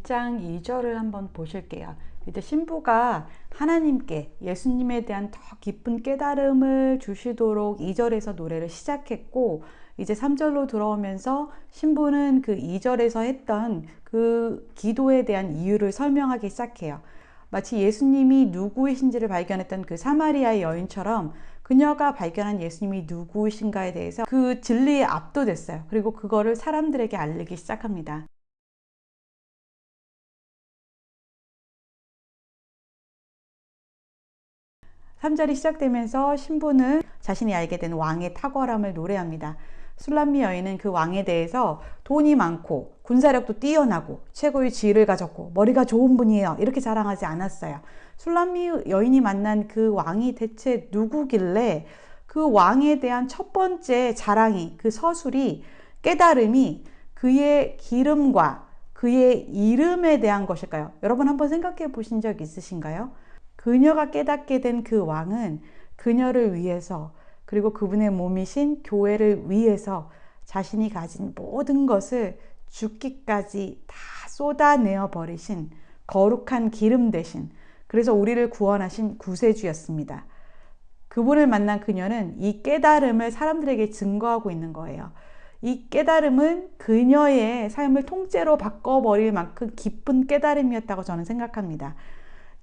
1장 2절을 한번 보실게요. 이제 신부가 하나님께 예수님에 대한 더 깊은 깨달음을 주시도록 2절에서 노래를 시작했고, 이제 3절로 들어오면서 신부는 그 2절에서 했던 그 기도에 대한 이유를 설명하기 시작해요. 마치 예수님이 누구이신지를 발견했던 그 사마리아의 여인처럼 그녀가 발견한 예수님이 누구이신가에 대해서 그 진리에 압도됐어요. 그리고 그거를 사람들에게 알리기 시작합니다. 3절이 시작되면서 신부는 자신이 알게 된 왕의 탁월함을 노래합니다. 술람미 여인은 그 왕에 대해서 돈이 많고 군사력도 뛰어나고 최고의 지위를 가졌고 머리가 좋은 분이에요, 이렇게 자랑하지 않았어요. 술람미 여인이 만난 그 왕이 대체 누구길래 그 왕에 대한 첫 번째 자랑이, 그 서술이, 깨달음이 그의 기름과 그의 이름에 대한 것일까요? 여러분 한번 생각해 보신 적 있으신가요? 그녀가 깨닫게 된 그 왕은 그녀를 위해서, 그리고 그분의 몸이신 교회를 위해서 자신이 가진 모든 것을 죽기까지 다 쏟아내어 버리신 거룩한 기름 대신, 그래서 우리를 구원하신 구세주였습니다. 그분을 만난 그녀는 이 깨달음을 사람들에게 증거하고 있는 거예요. 이 깨달음은 그녀의 삶을 통째로 바꿔버릴 만큼 깊은 깨달음이었다고 저는 생각합니다.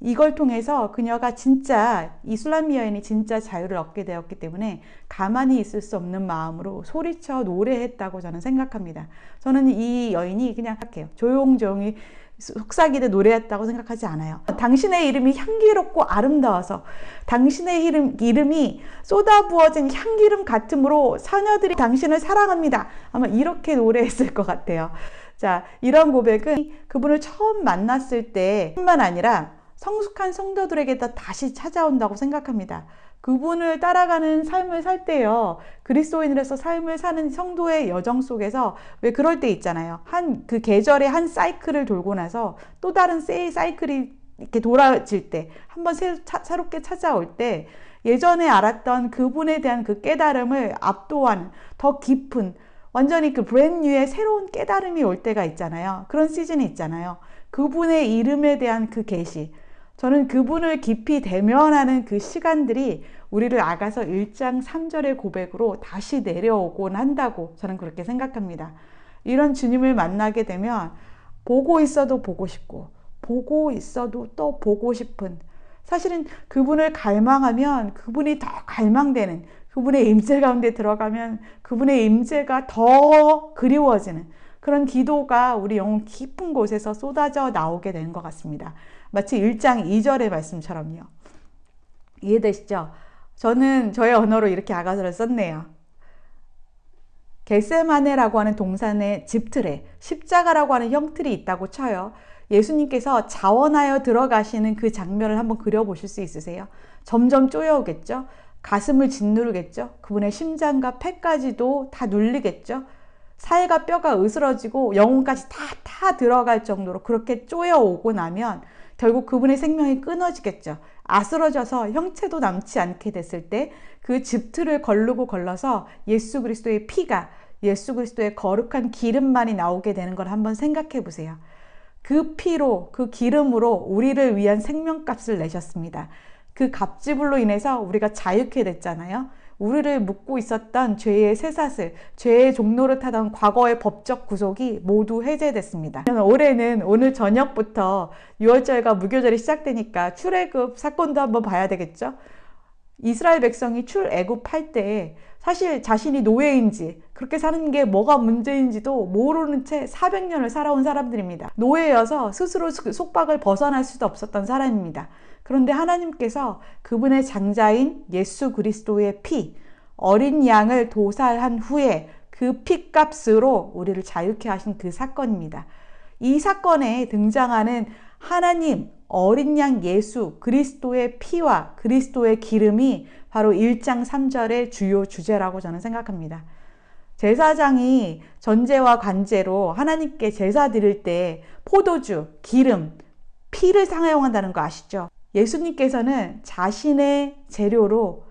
이걸 통해서 그녀가 진짜, 이 술람미 여인이 진짜 자유를 얻게 되었기 때문에 가만히 있을 수 없는 마음으로 소리쳐 노래했다고 저는 생각합니다. 저는 이 여인이 그냥 생각해요. 조용조용히 속삭이듯 노래했다고 생각하지 않아요. 당신의 이름이 향기롭고 아름다워서, 당신의 이름이 쏟아부어진 향기름 같으므로 처녀들이 당신을 사랑합니다, 아마 이렇게 노래했을 것 같아요. 자, 이런 고백은 그분을 처음 만났을 때뿐만 아니라 성숙한 성도들에게 다시 찾아온다고 생각합니다. 그분을 따라가는 삶을 살 때요, 그리스도인으로서 삶을 사는 성도의 여정 속에서 왜 그럴 때 있잖아요. 그 계절의 한 사이클을 돌고 나서 또 다른 사이클이 이렇게 돌아질 때, 한번 새롭게 찾아올 때 예전에 알았던 그분에 대한 그 깨달음을 압도하는 더 깊은, 완전히 그 브랜뉴의 새로운 깨달음이 올 때가 있잖아요. 그런 시즌이 있잖아요. 그분의 이름에 대한 그 계시, 저는 그분을 깊이 대면하는 그 시간들이 우리를 아가서 1장 3절의 고백으로 다시 내려오곤 한다고 저는 그렇게 생각합니다. 이런 주님을 만나게 되면 보고 있어도 보고 싶고, 보고 있어도 또 보고 싶은, 사실은 그분을 갈망하면 그분이 더 갈망되는, 그분의 임재 가운데 들어가면 그분의 임재가 더 그리워지는 그런 기도가 우리 영혼 깊은 곳에서 쏟아져 나오게 되는 것 같습니다. 마치 1장 2절의 말씀처럼요. 이해되시죠? 저는 저의 언어로 이렇게 아가서를 썼네요. 겟세마네라고 하는 동산에 집틀에 십자가라고 하는 형틀이 있다고 쳐요. 예수님께서 자원하여 들어가시는 그 장면을 한번 그려보실 수 있으세요? 점점 쪼여오겠죠? 가슴을 짓누르겠죠? 그분의 심장과 폐까지도 다 눌리겠죠? 살과 뼈가 으스러지고 영혼까지 다 들어갈 정도로 그렇게 쪼여오고 나면 결국 그분의 생명이 끊어지겠죠. 아스러져서 형체도 남지 않게 됐을 때 그 집틀을 걸러서 예수 그리스도의 피가, 예수 그리스도의 거룩한 기름만이 나오게 되는 걸 한번 생각해 보세요. 그 피로, 그 기름으로 우리를 위한 생명값을 내셨습니다. 그 값지불로 인해서 우리가 자유케 됐잖아요. 우리를 묶고 있었던 죄의 쇠사슬, 죄의 종로를 타던 과거의 법적 구속이 모두 해제됐습니다. 올해는 오늘 저녁부터 6월절과 무교절이 시작되니까 출애굽 사건도 한번 봐야 되겠죠? 이스라엘 백성이 출애굽할 때 사실 자신이 노예인지, 그렇게 사는 게 뭐가 문제인지도 모르는 채 400년을 살아온 사람들입니다. 노예여서 스스로 속박을 벗어날 수도 없었던 사람입니다. 그런데 하나님께서 그분의 장자인 예수 그리스도의 피, 어린 양을 도살한 후에 그 피값으로 우리를 자유케 하신 그 사건입니다. 이 사건에 등장하는 하나님, 어린 양 예수 그리스도의 피와 그리스도의 기름이 바로 1장 3절의 주요 주제라고 저는 생각합니다. 제사장이 전제와 관제로 하나님께 제사 드릴 때 포도주, 기름, 피를 사용한다는 거 아시죠? 예수님께서는 자신의 재료로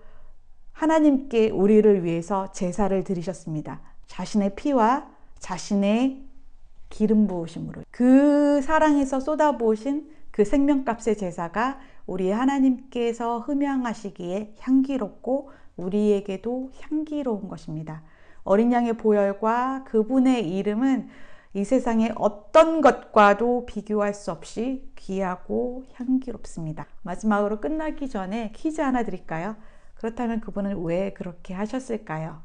하나님께 우리를 위해서 제사를 드리셨습니다. 자신의 피와 자신의 기름 부으심으로 그 사랑에서 쏟아부으신 그 생명값의 제사가 우리 하나님께서 흠양하시기에 향기롭고 우리에게도 향기로운 것입니다. 어린 양의 보혈과 그분의 이름은 이 세상의 어떤 것과도 비교할 수 없이 귀하고 향기롭습니다. 마지막으로 끝나기 전에 퀴즈 하나 드릴까요? 그렇다면 그분은 왜 그렇게 하셨을까요?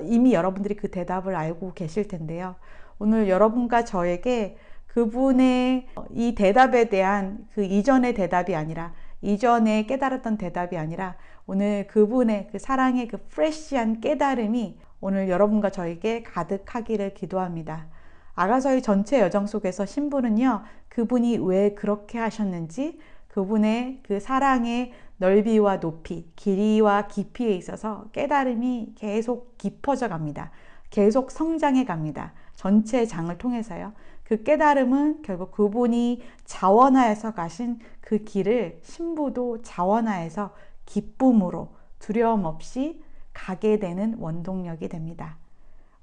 이미 여러분들이 그 대답을 알고 계실 텐데요. 오늘 여러분과 저에게 그분의 이 대답에 대한 그 이전의 대답이 아니라, 이전에 깨달았던 대답이 아니라 오늘 그분의 그 사랑의 그 프레시한 깨달음이 오늘 여러분과 저에게 가득하기를 기도합니다. 아가서의 전체 여정 속에서 신부는요, 그분이 왜 그렇게 하셨는지, 그분의 그 사랑의 넓이와 높이, 길이와 깊이에 있어서 깨달음이 계속 깊어져 갑니다. 계속 성장해 갑니다. 전체 장을 통해서요. 그 깨달음은 결국 그분이 자원하여서 가신 그 길을 신부도 자원하여서 기쁨으로 두려움 없이 가게 되는 원동력이 됩니다.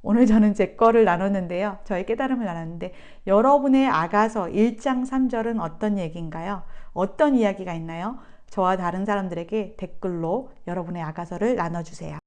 오늘 저는 제 거를 나눴는데요. 저의 깨달음을 나눴는데 여러분의 아가서 1장 3절은 어떤 얘기인가요? 어떤 이야기가 있나요? 저와 다른 사람들에게 댓글로 여러분의 아가서를 나눠주세요.